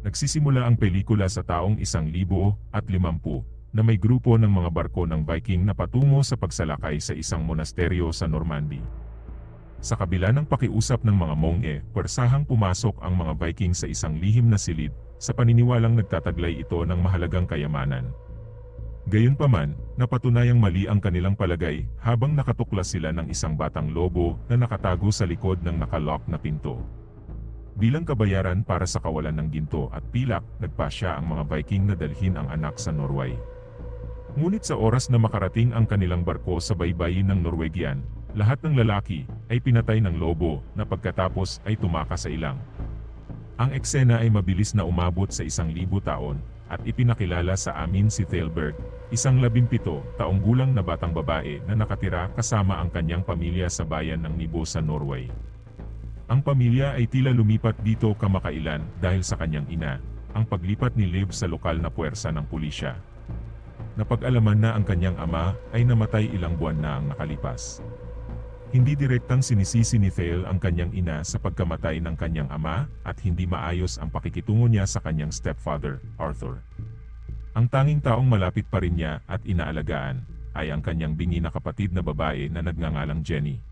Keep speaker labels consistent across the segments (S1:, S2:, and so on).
S1: Nagsisimula ang pelikula sa taong 1050 na may grupo ng mga barko ng Viking na patungo sa pagsalakay sa isang monasteryo sa Normandy. Sa kabila ng pakiusap ng mga monghe, pwersahang pumasok ang mga Viking sa isang lihim na silid, sa paniniwalang nagtataglay ito ng mahalagang kayamanan. Gayunpaman, napatunayang mali ang kanilang palagay habang nakatuklas sila ng isang batang lobo na nakatago sa likod ng nakalock na pinto. Bilang kabayaran para sa kawalan ng ginto at pilak, nagpasya ang mga Viking na dalhin ang anak sa Norway. Ngunit sa oras na makarating ang kanilang barko sa baybayin ng Norwegian, lahat ng lalaki ay pinatay ng lobo na pagkatapos ay tumakas sa ilang. Ang eksena ay mabilis na umabot sa 1,000 taon at ipinakilala sa amin si Thalberg, isang 17 taong gulang na batang babae na nakatira kasama ang kanyang pamilya sa bayan ng Nibo sa Norway. Ang pamilya ay tila lumipat dito kamakailan dahil sa kanyang ina, ang paglipat ni Liv sa lokal na puwersa ng pulisya. Napag-alaman na ang kanyang ama ay namatay ilang buwan na ang nakalipas. Hindi direktang sinisisi ni Thale ang kanyang ina sa pagkamatay ng kanyang ama at hindi maayos ang pakikitungo niya sa kanyang stepfather, Arthur. Ang tanging taong malapit pa rin niya at inaalagaan ay ang kanyang bingi na kapatid na babae na nagngangalang Jenny.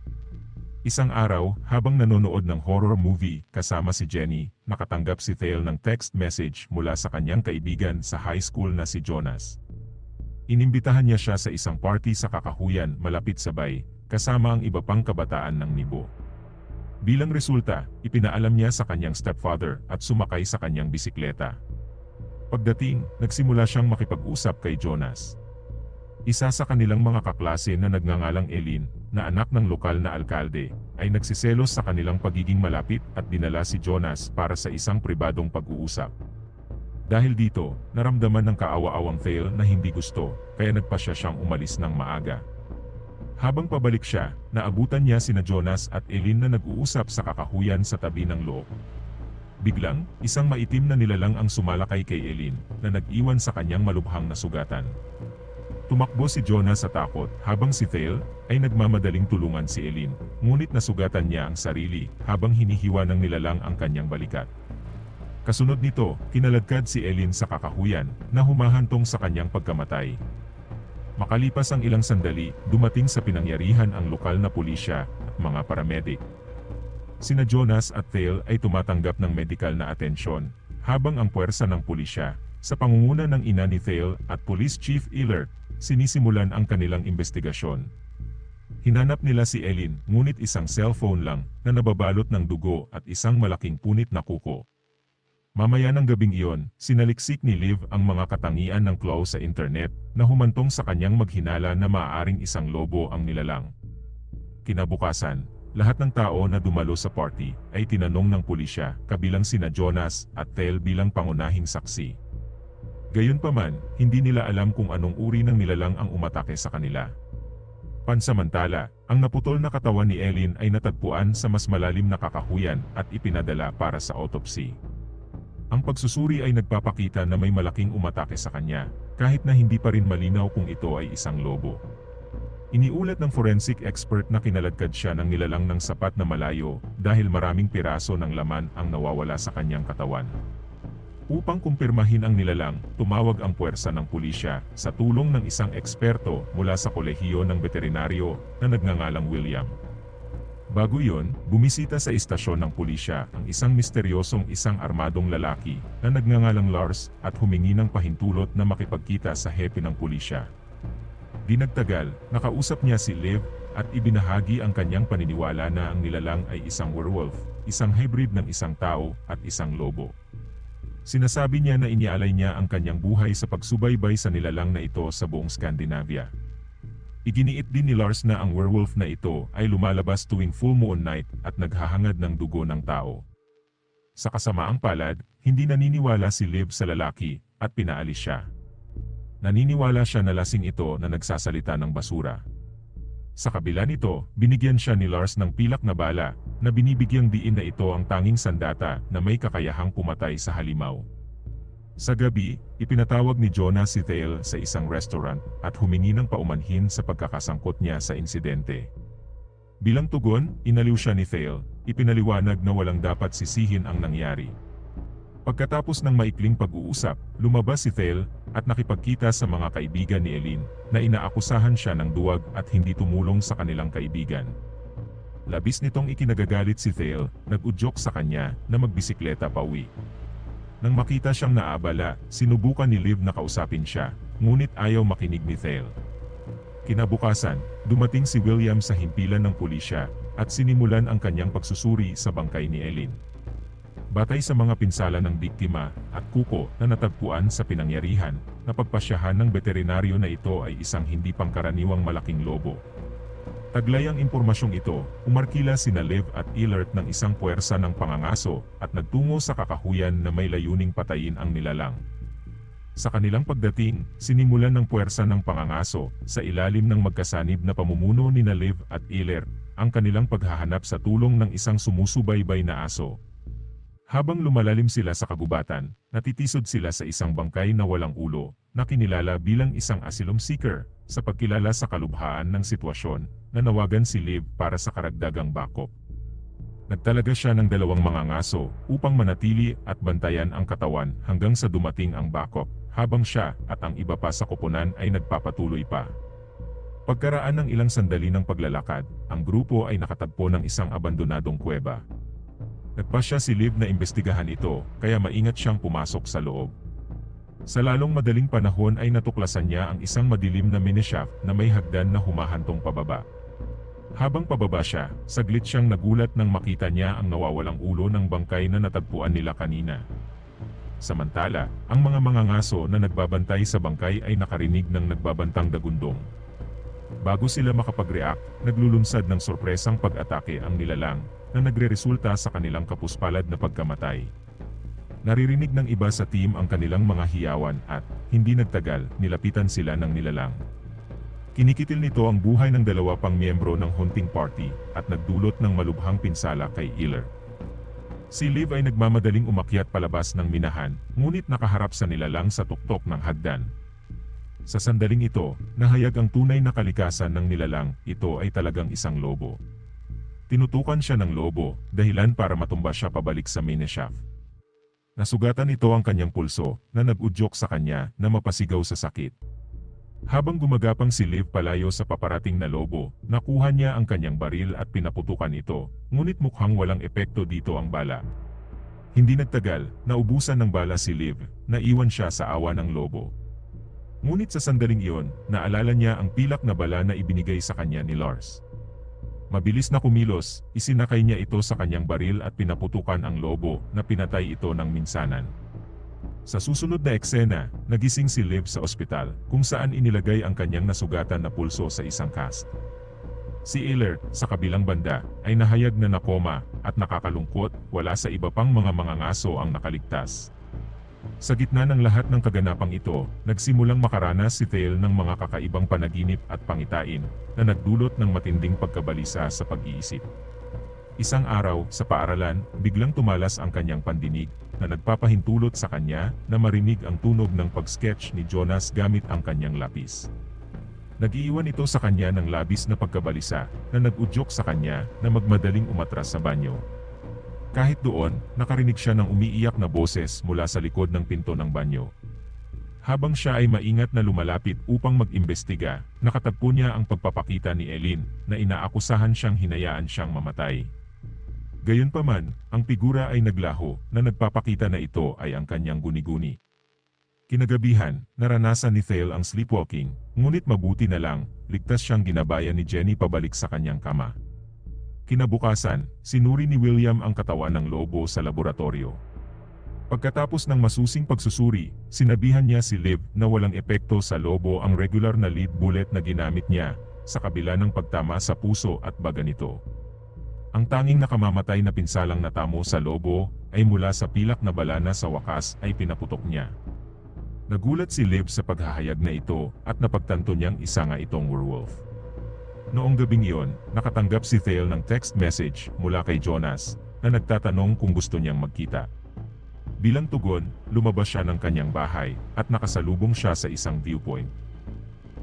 S1: Isang araw, habang nanonood ng horror movie kasama si Jenny, nakatanggap si Thale ng text message mula sa kanyang kaibigan sa high school na si Jonas. Inimbitahan niya siya sa isang party sa Kakahuyan malapit sa bay, kasama ang iba pang kabataan ng Nibo. Bilang resulta, ipinaalam niya sa kanyang stepfather at sumakay sa kanyang bisikleta. Pagdating, nagsimula siyang makipag-usap kay Jonas. Isa sa kanilang mga kaklase na nagngangalang Elin, na anak ng lokal na alkalde, ay nagsiselos sa kanilang pagiging malapit at dinala si Jonas para sa isang pribadong pag-uusap. Dahil dito, naramdaman ng kaawa-awang Thale na hindi gusto, kaya nagpasya siyang umalis ng maaga. Habang pabalik siya, naabutan niya sina Jonas at Elin na nag-uusap sa kakahuyan sa tabi ng loob. Biglang, isang maitim na nilalang ang sumalakay kay Elin, na nag-iwan sa kanyang malubhang na sugatan. Tumakbo si Jonas sa takot habang si Thale ay nagmamadaling tulungan si Elin, ngunit nasugatan niya ang sarili habang hinihiwa ng nilalang ang kanyang balikat. Kasunod nito, kinaladkad si Elin sa kakahuyan na humahantong sa kanyang pagkamatay. Makalipas ang ilang sandali, dumating sa pinangyarihan ang lokal na pulisya at mga paramedic. Sina Jonas at Thale ay tumatanggap ng medikal na atensyon, habang ang puwersa ng pulisya, sa pangunguna ng ina ni Thale at Police Chief Ehlert, sinisimulan ang kanilang investigasyon. Hinanap nila si Elin, ngunit isang cellphone lang na nababalot ng dugo at isang malaking punit na kuko. Mamaya ng gabing iyon, sinaliksik ni Liv ang mga katangian ng claw sa internet na humantong sa kanyang maghinala na maaaring isang lobo ang nilalang. Kinabukasan, lahat ng tao na dumalo sa party ay tinanong ng pulisya, kabilang sina Jonas at Thale bilang pangunahing saksi. Gayunpaman, hindi nila alam kung anong uri ng nilalang ang umatake sa kanila. Pansamantala, ang naputol na katawan ni Elin ay natagpuan sa mas malalim na kakahuyan at ipinadala para sa autopsy. Ang pagsusuri ay nagpapakita na may malaking umatake sa kanya, kahit na hindi pa rin malinaw kung ito ay isang lobo. Iniulat ng forensic expert na kinaladkad siya ng nilalang ng sapat na malayo dahil maraming piraso ng laman ang nawawala sa kanyang katawan. Upang kumpirmahin ang nilalang, tumawag ang puwersa ng pulisya sa tulong ng isang eksperto mula sa kolehiyo ng veterinaryo na nagngangalang William. Bago iyon, bumisita sa istasyon ng pulisya ang isang misteryosong isang armadong lalaki na nagngangalang Lars at humingi ng pahintulot na makipagkita sa hepe ng pulisya. Di nagtagal, nakausap niya si Liv at ibinahagi ang kanyang paniniwala na ang nilalang ay isang werewolf, isang hybrid ng isang tao at isang lobo. Sinasabi niya na inialay niya ang kanyang buhay sa pagsubaybay sa nilalang na ito sa buong Scandinavia. Iginiit din ni Lars na ang werewolf na ito ay lumalabas tuwing full moon night at naghahangad ng dugo ng tao. Sa kasamaang palad, hindi naniniwala si Liv sa lalaki at pinaalis siya. Naniniwala siya na lasing ito na nagsasalita ng basura. Sa kabila nito, binigyan siya ni Lars ng pilak na bala na binibigyang diin na ito ang tanging sandata na may kakayahang pumatay sa halimaw. Sa gabi, ipinatawag ni Jonas si Thale sa isang restaurant at humingi ng paumanhin sa pagkakasangkot niya sa insidente. Bilang tugon, inaliw siya ni Thale, ipinaliwanag na walang dapat sisihin ang nangyari. Pagkatapos ng maikling pag-uusap, lumabas si Thale at nakipagkita sa mga kaibigan ni Eileen na inaakusahan siya ng duwag at hindi tumulong sa kanilang kaibigan. Labis nitong ikinagagalit si Thale, nag-udyok sa kanya na magbisikleta pauwi. Nang makita siyang naabala, sinubukan ni Liv na kausapin siya, ngunit ayaw makinig ni Thale. Kinabukasan, dumating si William sa himpilan ng pulisya at sinimulan ang kanyang pagsusuri sa bangkay ni Eileen. Batay sa mga pinsala ng biktima at kuko na natagpuan sa pinangyarihan, napagpasyahan ng veterinaryo na ito ay isang hindi pangkaraniwang malaking lobo. Taglay ang impormasyong ito, umarkila sina Liv at Eilert ng isang puwersa ng pangangaso at nagtungo sa kakahuyan na may layuning patayin ang nilalang. Sa kanilang pagdating, sinimulan ng puwersa ng pangangaso sa ilalim ng magkasanib na pamumuno ni Liv at Eilert ang kanilang paghahanap sa tulong ng isang sumusubaybay na aso. Habang lumalalim sila sa kagubatan, natitisod sila sa isang bangkay na walang ulo, na kinilala bilang isang asylum seeker, sa pagkilala sa kalubhaan ng sitwasyon, nanawagan si Liv para sa karagdagang backup. Nagtalaga siya ng 2 mangangaso upang manatili at bantayan ang katawan hanggang sa dumating ang backup, habang siya at ang iba pa sa koponan ay nagpapatuloy pa. Pagkaraan ng ilang sandali ng paglalakad, ang grupo ay nakatagpo ng isang abandonadong kuweba. Nagpasya si Liv na imbestigahan ito, kaya maingat siyang pumasok sa loob. Sa lalong madaling panahon ay natuklasan niya ang isang madilim na minishaft na may hagdan na humahantong pababa. Habang pababa siya, saglit siyang nagulat nang makita niya ang nawawalang ulo ng bangkay na natagpuan nila kanina. Samantala, ang mga mangangaso na nagbabantay sa bangkay ay nakarinig ng nagbabantang dagundong. Bago sila makapag-react, naglulunsad ng sorpresang pag-atake ang nilalang, na nagreresulta sa kanilang kapuspalad na pagkamatay. Naririnig ng iba sa team ang kanilang mga hiyawan at, hindi nagtagal, nilapitan sila ng nilalang. Kinikitil nito ang buhay ng 2 pang miyembro ng hunting party at nagdulot ng malubhang pinsala kay Eilert. Si Liv ay nagmamadaling umakyat palabas ng minahan, ngunit nakaharap sa nilalang sa tuktok ng hagdan. Sa sandaling ito, nahayag ang tunay na kalikasan ng nilalang, ito ay talagang isang lobo. Tinutukan siya ng lobo, dahilan para matumba siya pabalik sa mineshaft. Nasugatan ito ang kanyang pulso, na nag-udyok sa kanya na mapasigaw sa sakit. Habang gumagapang si Liv palayo sa paparating na lobo, nakuha niya ang kanyang baril at pinaputukan ito, ngunit mukhang walang epekto dito ang bala. Hindi nagtagal, naubusan ng bala si Liv, naiwan siya sa awa ng lobo. Ngunit sa sandaling iyon, naalala niya ang pilak na bala na ibinigay sa kanya ni Lars. Mabilis na kumilos, isinakay niya ito sa kanyang baril at pinaputukan ang lobo na pinatay ito ng minsanan. Sa susunod na eksena, nagising si Liv sa ospital kung saan inilagay ang kanyang nasugatan na pulso sa isang cast. Si Eilert, sa kabilang banda, ay nahayag na nakoma at nakakalungkot, wala sa iba pang mga mangangaso ang nakaligtas. Sa gitna ng lahat ng kaganapang ito, nagsimulang makaranas si Thale ng mga kakaibang panaginip at pangitain na nagdulot ng matinding pagkabalisa sa pag-iisip. Isang araw, sa paaralan, biglang tumalas ang kanyang pandinig na nagpapahintulot sa kanya na marinig ang tunog ng pag-sketch ni Jonas gamit ang kanyang lapis. Nag-iiwan ito sa kanya ng labis na pagkabalisa na nag-udyok sa kanya na magmadaling umatras sa banyo. Kahit doon, nakarinig siya ng umiiyak na boses mula sa likod ng pinto ng banyo. Habang siya ay maingat na lumalapit upang mag-imbestiga, nakatagpo niya ang pagpapakita ni Eileen na inaakusahan siyang hinayaan siyang mamatay. Gayunpaman, ang figura ay naglaho na nagpapakita na ito ay ang kanyang guni-guni. Kinagabihan, naranasan ni Thale ang sleepwalking, ngunit mabuti na lang, ligtas siyang ginabayan ni Jenny pabalik sa kanyang kama. Kinabukasan, sinuri ni William ang katawan ng lobo sa laboratorio. Pagkatapos ng masusing pagsusuri, sinabihan niya si Liv na walang epekto sa lobo ang regular na lead bullet na ginamit niya, sa kabila ng pagtama sa puso at baga nito. Ang tanging nakamamatay na pinsalang natamo sa lobo, ay mula sa pilak na bala na sa wakas ay pinaputok niya. Nagulat si Liv sa paghahayag na ito at napagtanto niyang isa nga itong werewolf. Noong gabing iyon, nakatanggap si Thale ng text message mula kay Jonas na nagtatanong kung gusto niyang magkita. Bilang tugon, lumabas siya ng kanyang bahay at nakasalubong siya sa isang viewpoint.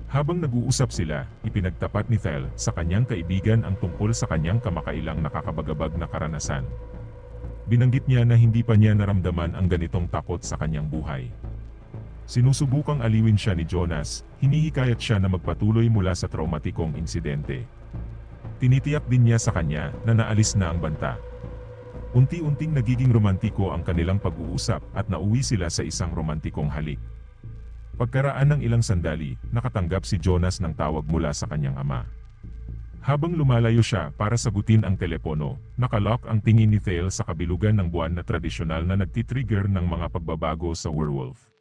S1: Habang nag-uusap sila, ipinagtapat ni Thale sa kanyang kaibigan ang tungkol sa kanyang kamakailang nakakabagabag na karanasan. binanggit niya na hindi pa niya naramdaman ang ganitong takot sa kanyang buhay. Sinusubukang aliwin siya ni Jonas, hinihikayat siya na magpatuloy mula sa traumatikong insidente. Tinitiyak din niya sa kanya na naalis na ang banta. Unti-unting nagiging romantiko ang kanilang pag-uusap at nauwi sila sa isang romantikong halik. Pagkaraan ng ilang sandali, nakatanggap si Jonas ng tawag mula sa kanyang ama. Habang lumalayo siya para sagutin ang telepono, nakalock ang tingin ni Thale sa kabilugan ng buwan na tradisyonal na nagtitrigger ng mga pagbabago sa werewolf.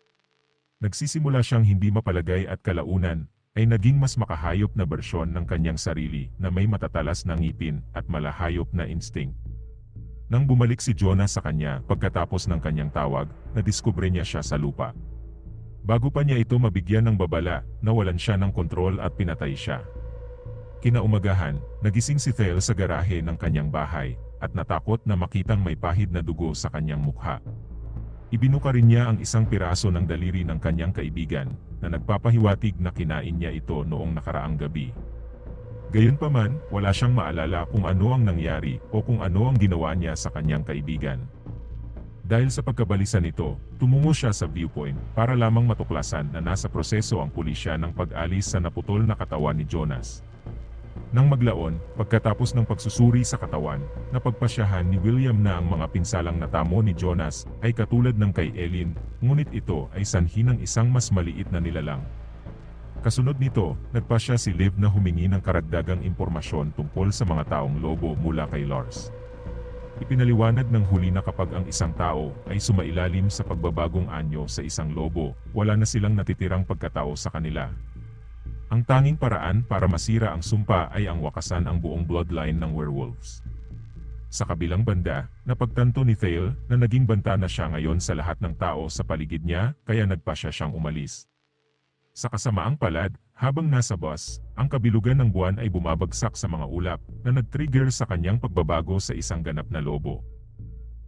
S1: Nagsisimula siyang hindi mapalagay at kalaunan, ay naging mas makahayop na bersyon ng kanyang sarili na may matatalas na ngipin at malahayop na instinct. Nang bumalik si Jonas sa kanya pagkatapos ng kanyang tawag, nadiskubre niya siya sa lupa. Bago pa niya ito mabigyan ng babala, nawalan siya ng kontrol at pinatay siya. Kinaumagahan, nagising si Thale sa garahe ng kanyang bahay, at natakot na makitang may pahid na dugo sa kanyang mukha. Ibinuka rin niya ang isang piraso ng daliri ng kanyang kaibigan, na nagpapahiwatig na kinain niya ito noong nakaraang gabi. Gayunpaman, wala siyang maalala kung ano ang nangyari o kung ano ang ginawa niya sa kanyang kaibigan. Dahil sa pagkabalisa nito, tumungo siya sa viewpoint para lamang matuklasan na nasa proseso ang pulisya ng pag-alis sa naputol na katawan ni Jonas. Nang maglaon, pagkatapos ng pagsusuri sa katawan, napagpasyahan ni William na ang mga pinsalang natamo ni Jonas ay katulad ng kay Eileen, ngunit ito ay sanhi ng isang mas maliit na nilalang. Kasunod nito, nagpasya si Liv na humingi ng karagdagang impormasyon tungkol sa mga taong lobo mula kay Lars. Ipinaliwanag ng huli na kapag ang isang tao ay sumailalim sa pagbabagong anyo sa isang lobo, wala na silang natitirang pagkatao sa kanila. Ang tanging paraan para masira ang sumpa ay ang wakasan ang buong bloodline ng werewolves. Sa kabilang banda, napagtanto ni Thale na naging banta na siya ngayon sa lahat ng tao sa paligid niya, kaya nagpasya siyang umalis. Sa kasamaang palad, habang nasa bus, ang kabilugan ng buwan ay bumabagsak sa mga ulap na nag-trigger sa kanyang pagbabago sa isang ganap na lobo.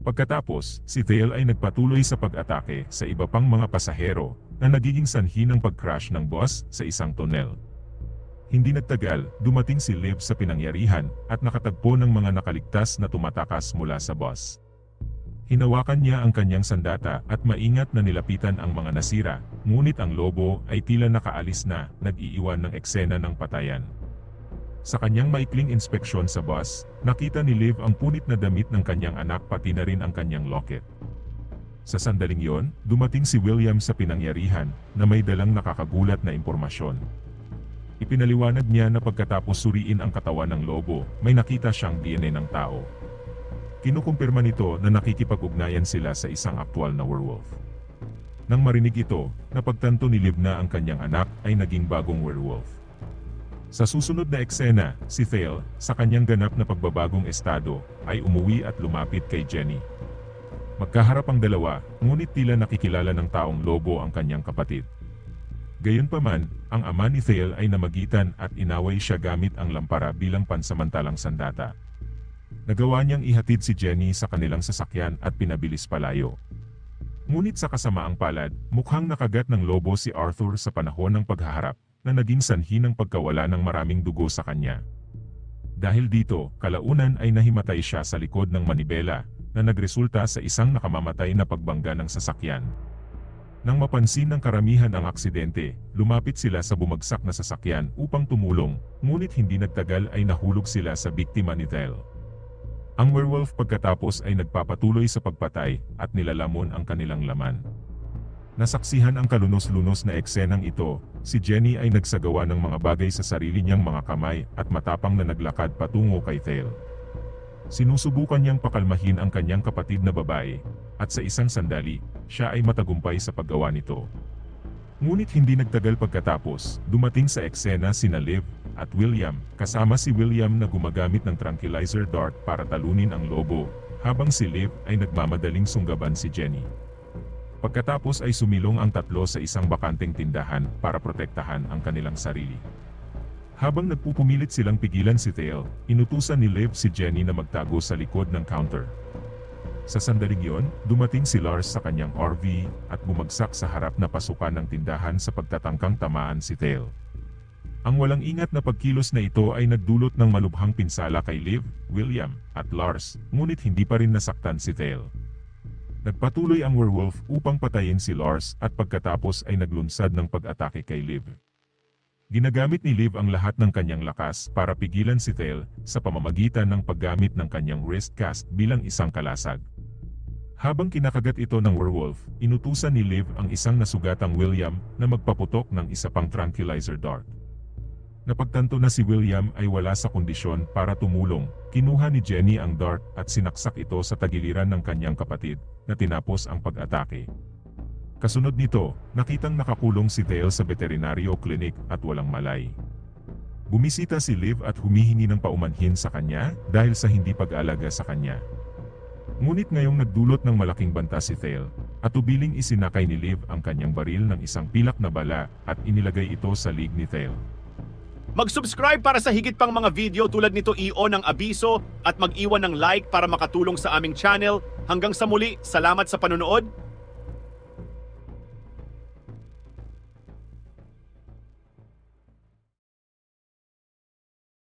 S1: Pagkatapos, si Thale ay nagpatuloy sa pag-atake sa iba pang mga pasahero na nagiging sanhi ng pag-crash ng bus sa isang tunnel. Hindi nagtagal, dumating si Liv sa pinangyarihan at nakatagpo ng mga nakaligtas na tumatakas mula sa bus. Hinawakan niya ang kanyang sandata at maingat na nilapitan ang mga nasira, ngunit ang lobo ay tila nakaalis na, nag-iiwan ng eksena ng patayan. Sa kanyang maikling inspeksyon sa bus, nakita ni Liv ang punit na damit ng kanyang anak pati na rin ang kanyang locket. Sa sandaling yon, dumating si William sa pinangyarihan na may dalang nakakagulat na impormasyon. Ipinaliwanag niya na pagkatapos suriin ang katawan ng lobo, may nakita siyang DNA ng tao. Kinukumpirma nito na nakikipag-ugnayan sila sa isang aktwal na werewolf. Nang marinig ito, napagtanto ni Liv na ang kanyang anak ay naging bagong werewolf. Sa susunod na eksena, si Thale, sa kanyang ganap na pagbabagong estado, ay umuwi at lumapit kay Jenny. Magkaharap ang dalawa, ngunit tila nakikilala ng taong lobo ang kanyang kapatid. Gayunpaman, ang ama ni Thale ay namagitan at inaway siya gamit ang lampara bilang pansamantalang sandata. Nagawa niyang ihatid si Jenny sa kanilang sasakyan at pinabilis palayo. Ngunit sa kasamaang palad, mukhang nakagat ng lobo si Arthur sa panahon ng paghaharap, na naging sanhi ng pagkawala ng maraming dugo sa kanya. Dahil dito, kalaunan ay nahimatay siya sa likod ng manibela, na nagresulta sa isang nakamamatay na pagbangga ng sasakyan. Nang mapansin ng karamihan ang aksidente, lumapit sila sa bumagsak na sasakyan upang tumulong, ngunit hindi nagtagal ay nahulog sila sa biktima ni Thale. Ang werewolf pagkatapos ay nagpapatuloy sa pagpatay at nilalamon ang kanilang laman. Nasaksihan ang kalunos-lunos na eksenang ito, si Jenny ay nagsagawa ng mga bagay sa sarili niyang mga kamay at matapang na naglakad patungo kay Thale. Sinusubukan niyang pakalmahin ang kanyang kapatid na babae, at sa isang sandali, siya ay matagumpay sa paggawa nito. Ngunit hindi nagtagal pagkatapos, dumating sa eksena sina Liv at William, kasama si William na gumagamit ng tranquilizer dart para talunin ang lobo, habang si Liv ay nagmamadaling sunggaban si Jenny. Pagkatapos ay sumilong ang tatlo sa isang bakanteng tindahan para protektahan ang kanilang sarili. Habang nagpupumilit silang pigilan si Thale, inutusan ni Liv si Jenny na magtago sa likod ng counter. Sa sandaling yon, dumating si Lars sa kanyang RV at bumagsak sa harap na pasukan ng tindahan sa pagtatangkang tamaan si Thale. Ang walang ingat na pagkilos na ito ay nagdulot ng malubhang pinsala kay Liv, William, at Lars, ngunit hindi pa rin nasaktan si Thale. Nagpatuloy ang werewolf upang patayin si Lars at pagkatapos ay naglunsad ng pag-atake kay Liv. Ginagamit ni Liv ang lahat ng kanyang lakas para pigilan si Thale sa pamamagitan ng paggamit ng kanyang wrist cast bilang isang kalasag. Habang kinakagat ito ng werewolf, inutusan ni Liv ang isang nasugatang William na magpaputok ng isa pang tranquilizer dart. Napagtanto na si William ay wala sa kondisyon para tumulong, kinuha ni Jenny ang dart at sinaksak ito sa tagiliran ng kanyang kapatid, na tinapos ang pag-atake. Kasunod nito, nakitang nakakulong si Thale sa veterinaryo clinic at walang malay. Bumisita si Liv at humihingi ng paumanhin sa kanya dahil sa hindi pag-aalaga sa kanya. Ngunit ngayong nagdulot ng malaking banta si Thale, at tubiling isinakay ni Liv ang kanyang baril ng isang pilak na bala at inilagay ito sa lig ni Thale.
S2: Mag-subscribe para sa higit pang mga video tulad nito, i-on ang abiso at mag-iwan ng like para makatulong sa aming channel. Hanggang sa muli, salamat sa panonood.